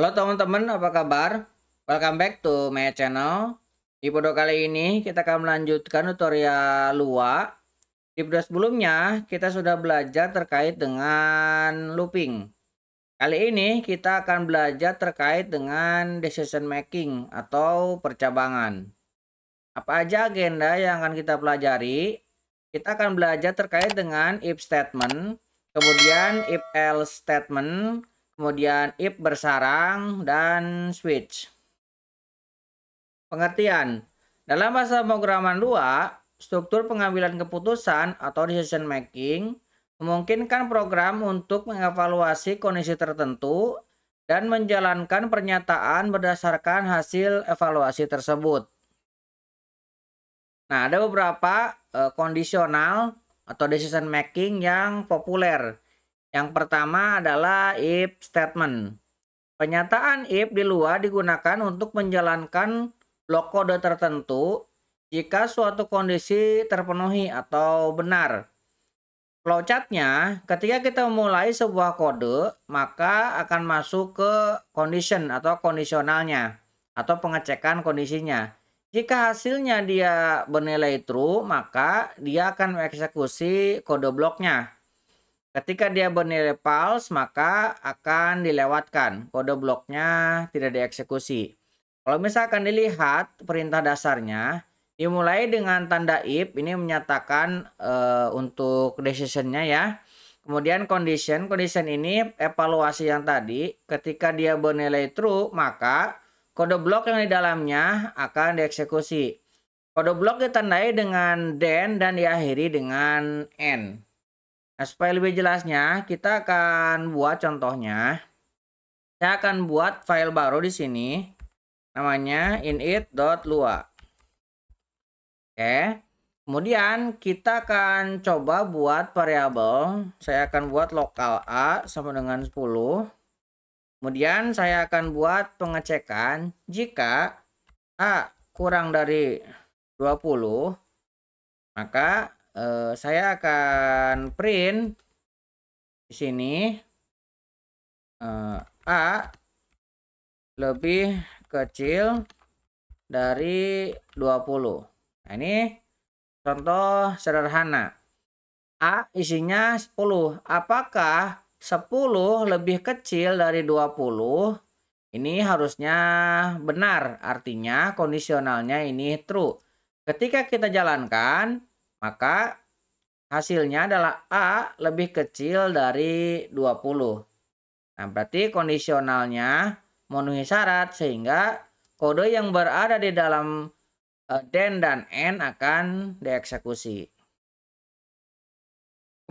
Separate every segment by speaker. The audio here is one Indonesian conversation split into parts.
Speaker 1: Halo teman-teman, apa kabar? Welcome back to my channel. Di video kali ini kita akan melanjutkan tutorial Lua. Di video sebelumnya kita sudah belajar terkait dengan looping. Kali ini kita akan belajar terkait dengan decision making atau percabangan. Apa aja agenda yang akan kita pelajari? Kita akan belajar terkait dengan if statement, kemudian if else statement, kemudian if bersarang, dan switch. Pengertian. Dalam bahasa pemrograman Lua, struktur pengambilan keputusan atau decision making memungkinkan program untuk mengevaluasi kondisi tertentu dan menjalankan pernyataan berdasarkan hasil evaluasi tersebut. Nah, ada beberapa kondisional atau decision making yang populer. Yang pertama adalah if statement. Pernyataan if di luar digunakan untuk menjalankan blok kode tertentu jika suatu kondisi terpenuhi atau benar. Flowchartnya, ketika kita memulai sebuah kode, maka akan masuk ke condition atau kondisionalnya atau pengecekan kondisinya. Jika hasilnya dia bernilai true, maka dia akan mengeksekusi kode bloknya. Ketika dia bernilai false, maka akan dilewatkan. Kode bloknya tidak dieksekusi. Kalau misalkan dilihat perintah dasarnya, dimulai dengan tanda if, ini menyatakan untuk decisionnya ya. Kemudian condition ini evaluasi yang tadi, ketika dia bernilai true, maka kode blok yang di dalamnya akan dieksekusi. Kode blok ditandai dengan then dan diakhiri dengan n. Nah, supaya lebih jelasnya, kita akan buat contohnya. Saya akan buat file baru di sini, namanya init.lua. Oke. Kemudian kita akan coba buat variabel. Saya akan buat lokal A sama dengan 10. Kemudian saya akan buat pengecekan jika A kurang dari 20, maka saya akan print di sini A lebih kecil dari 20. Nah, ini contoh sederhana. A isinya 10. Apakah 10 lebih kecil dari 20? Ini harusnya benar, artinya kondisionalnya ini true. Ketika kita jalankan, maka hasilnya adalah A lebih kecil dari 20. Nah, berarti kondisionalnya memenuhi syarat sehingga kode yang berada di dalam then dan n akan dieksekusi.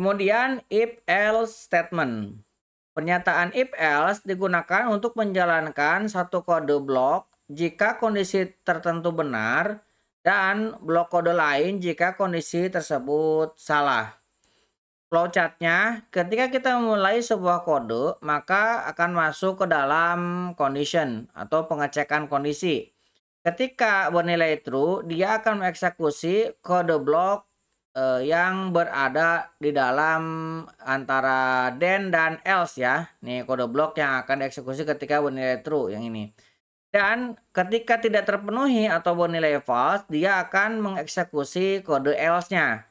Speaker 1: Kemudian if else statement. Pernyataan if else digunakan untuk menjalankan satu kode blok jika kondisi tertentu benar dan blok kode lain jika kondisi tersebut salah. Flowchartnya, ketika kita memulai sebuah kode, maka akan masuk ke dalam condition atau pengecekan kondisi. Ketika bernilai true, dia akan mengeksekusi kode blok yang berada di dalam antara then dan else ya. Nih kode blok yang akan dieksekusi ketika bernilai true yang ini. Dan ketika tidak terpenuhi atau bernilai false, dia akan mengeksekusi kode else-nya.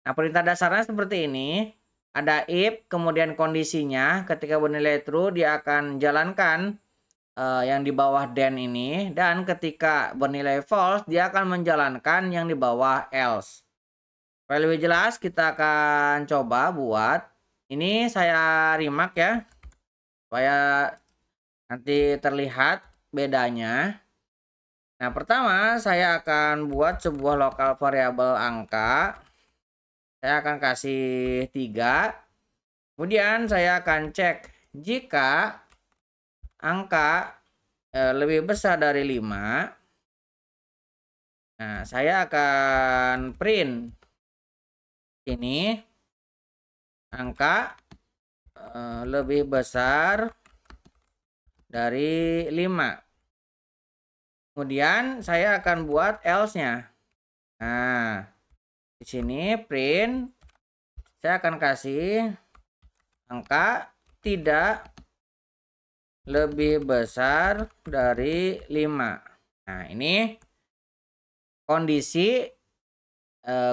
Speaker 1: Nah, perintah dasarnya seperti ini. Ada if, kemudian kondisinya ketika bernilai true dia akan jalankan yang di bawah then ini, dan ketika bernilai false dia akan menjalankan yang di bawah else. Supaya lebih jelas kita akan coba buat. Ini saya remark ya, supaya nanti terlihat bedanya. Nah, pertama saya akan buat sebuah lokal variabel angka. Saya akan kasih 3. Kemudian saya akan cek jika angka lebih besar dari 5. Nah, saya akan print ini angka lebih besar dari 5. Kemudian saya akan buat else-nya. Nah, di sini print, saya akan kasih angka tidak lebih besar dari 5. Nah, ini kondisi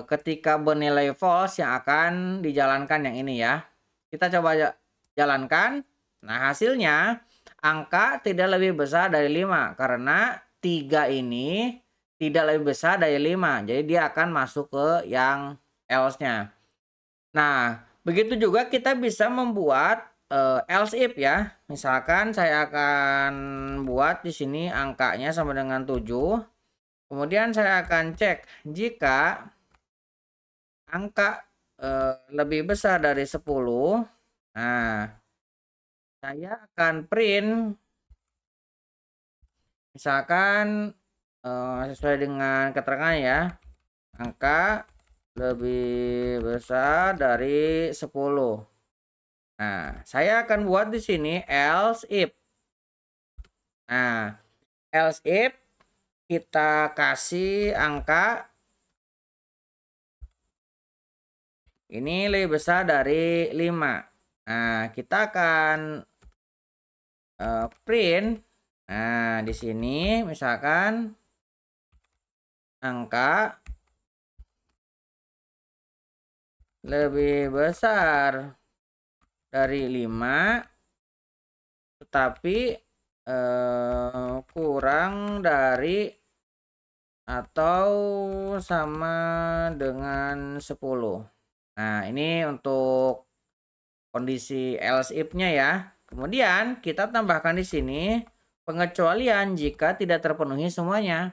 Speaker 1: ketika bernilai false yang akan dijalankan yang ini ya. Kita coba jalankan. Nah, hasilnya angka tidak lebih besar dari 5 karena 3 ini tidak lebih besar dari 5. Jadi dia akan masuk ke yang else-nya. Nah, begitu juga kita bisa membuat else if ya. Misalkan saya akan buat di sini angkanya sama dengan 7. Kemudian saya akan cek jika angka lebih besar dari 10. Nah, saya akan print misalkan sesuai dengan keterangan ya. Angka lebih besar dari 10. Nah, saya akan buat di sini else if. Nah, else if kita kasih angka ini lebih besar dari 5. Nah, kita akan print. Nah, di sini misalkan angka lebih besar dari 5 tetapi kurang dari atau sama dengan 10. Nah, ini untuk kondisi else if-nya ya. Kemudian kita tambahkan di sini pengecualian jika tidak terpenuhi semuanya.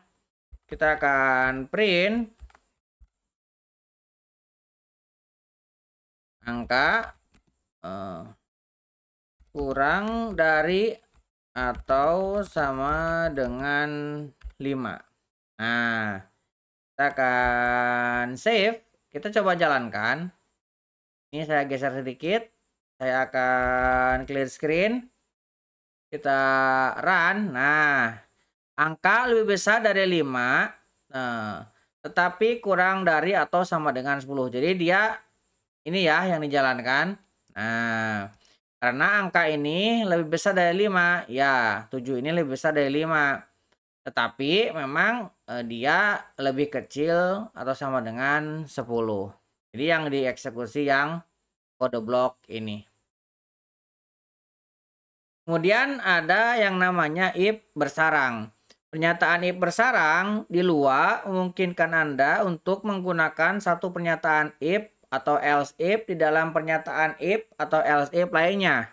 Speaker 1: Kita akan print angka kurang dari atau sama dengan 5. Nah, kita akan save. Kita coba jalankan. Ini saya geser sedikit. Saya akan clear screen. Kita run. Nah, angka lebih besar dari 5. Nah, tetapi kurang dari atau sama dengan 10. Jadi dia ini ya yang dijalankan. Nah, karena angka ini lebih besar dari 5. Ya, 7 ini lebih besar dari 5. Tetapi memang dia lebih kecil atau sama dengan 10. Jadi yang dieksekusi yang kode blok ini. Kemudian ada yang namanya if bersarang. Pernyataan if bersarang di luar memungkinkan Anda untuk menggunakan satu pernyataan if atau else if di dalam pernyataan if atau else if lainnya.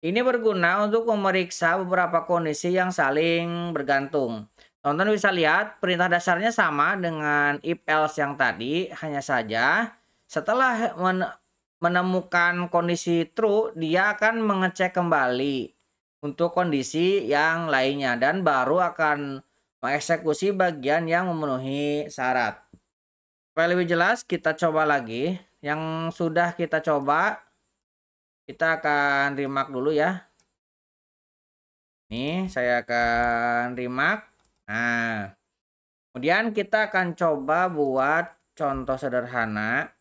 Speaker 1: Ini berguna untuk memeriksa beberapa kondisi yang saling bergantung. Teman-teman bisa lihat perintah dasarnya sama dengan if else yang tadi, hanya saja setelah menemukan kondisi true, dia akan mengecek kembali untuk kondisi yang lainnya dan baru akan mengeksekusi bagian yang memenuhi syarat. Supaya lebih jelas, kita coba lagi. Yang sudah kita coba, kita akan remark dulu ya. Nih, saya akan remark. Nah, kemudian kita akan coba buat contoh sederhana.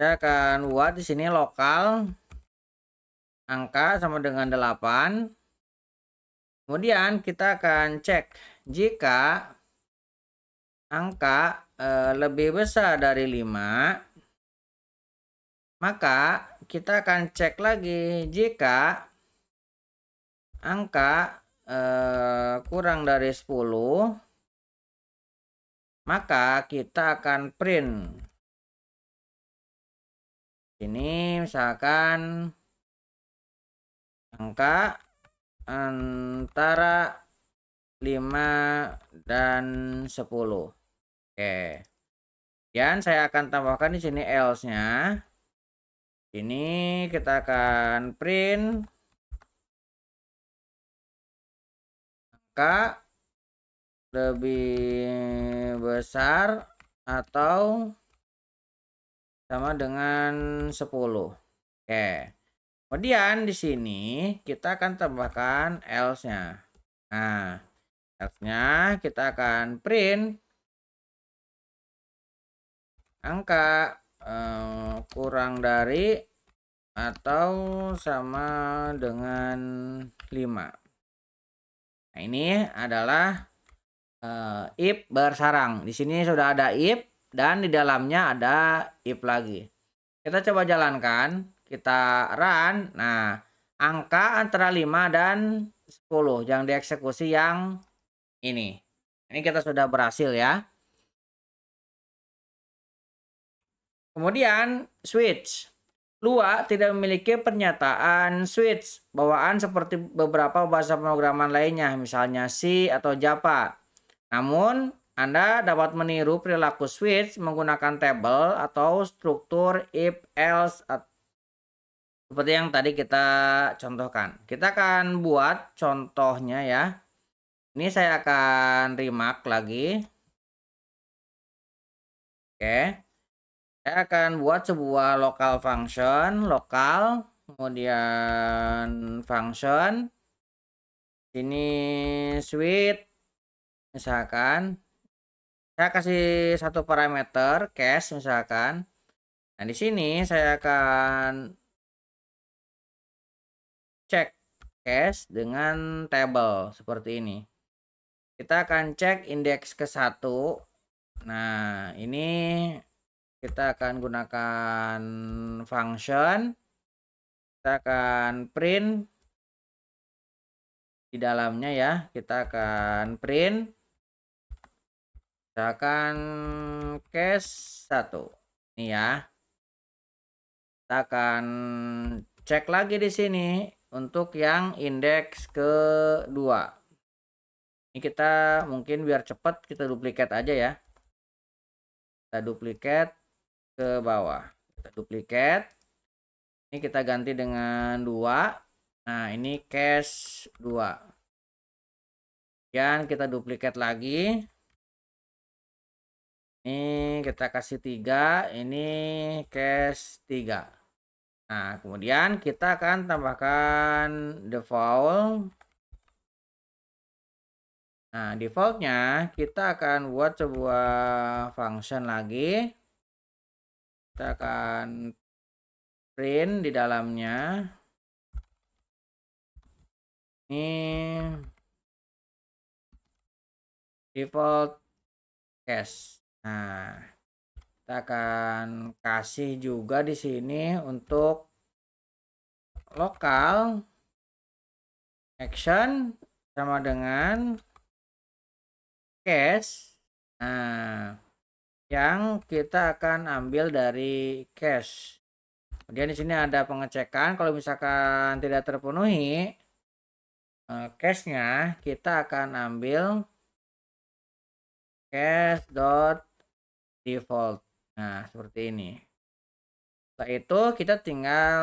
Speaker 1: Saya akan buat di sini lokal angka sama dengan 8. Kemudian kita akan cek jika angka lebih besar dari 5, maka kita akan cek lagi jika angka kurang dari 10, maka kita akan print. Ini misalkan angka antara 5 dan 10. Oke. Dan saya akan tambahkan di sini else-nya. Ini kita akan print angka lebih besar atau sama dengan 10. Oke. Kemudian di sini kita akan tambahkan else-nya. Nah, else-nya kita akan print angka kurang dari atau sama dengan 5. Nah, ini adalah if bersarang. Di sini sudah ada if dan di dalamnya ada if lagi. Kita coba jalankan, kita run. Nah, angka antara 5 dan 10 yang dieksekusi yang ini. Ini kita sudah berhasil ya. Kemudian switch. Lua tidak memiliki pernyataan switch bawaan seperti beberapa bahasa pemrograman lainnya, misalnya C atau Java. Namun, Anda dapat meniru perilaku switch menggunakan tabel atau struktur if else seperti yang tadi kita contohkan. Kita akan buat contohnya ya. Ini saya akan remark lagi. Oke. Saya akan buat sebuah local function, lokal, kemudian function, ini switch, misalkan, saya kasih satu parameter, cache misalkan. Nah, di sini saya akan cek cache dengan table seperti ini. Kita akan cek indeks ke 1. Nah, ini kita akan gunakan function, kita akan print di dalamnya ya, kita akan print misalkan case 1 ini ya. Kita akan cek lagi di sini untuk yang indeks kedua. Ini kita mungkin biar cepat kita duplikat aja ya. Kita duplikat ke bawah, kita duplikat, ini kita ganti dengan 2. Nah, ini cache 2, dan kita duplikat lagi, ini kita kasih 3, ini cache 3. Nah, kemudian kita akan tambahkan default. Nah, defaultnya kita akan buat sebuah function lagi. Kita akan print di dalamnya ini default cache. Nah, kita akan kasih juga di sini untuk lokal action sama dengan cache. Nah, yang kita akan ambil dari cache. Kemudian di sini ada pengecekan, kalau misalkan tidak terpenuhi cache-nya, kita akan ambil cache.default. Nah, seperti ini. Setelah itu kita tinggal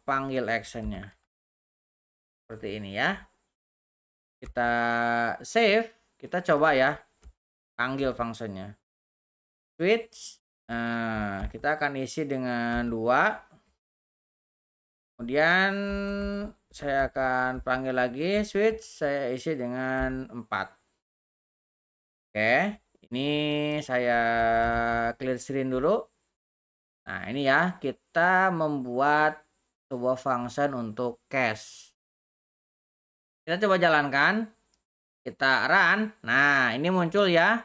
Speaker 1: panggil action-nya. Seperti ini ya. Kita save, kita coba ya panggil fungsinya. Switch. Nah, kita akan isi dengan 2. Kemudian saya akan panggil lagi switch, saya isi dengan 4. Oke, ini saya clear screen dulu. Nah, ini ya, kita membuat sebuah function untuk cache. Kita coba jalankan. Kita run. Nah, ini muncul ya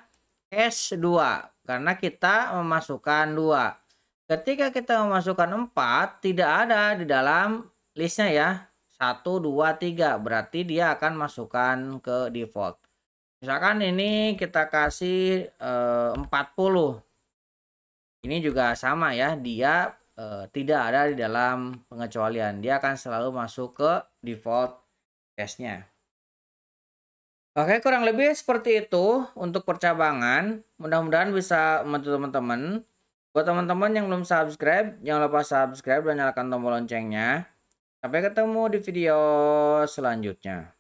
Speaker 1: cache 2 karena kita memasukkan 2. Ketika kita memasukkan 4, tidak ada di dalam listnya ya. 1, 2, 3. Berarti dia akan masukkan ke default. Misalkan ini kita kasih 40. Ini juga sama ya. Dia tidak ada di dalam pengecualian. Dia akan selalu masuk ke default cache-nya. Oke, kurang lebih seperti itu untuk percabangan. Mudah-mudahan bisa membantu teman-teman. Buat teman-teman yang belum subscribe, jangan lupa subscribe dan nyalakan tombol loncengnya. Sampai ketemu di video selanjutnya.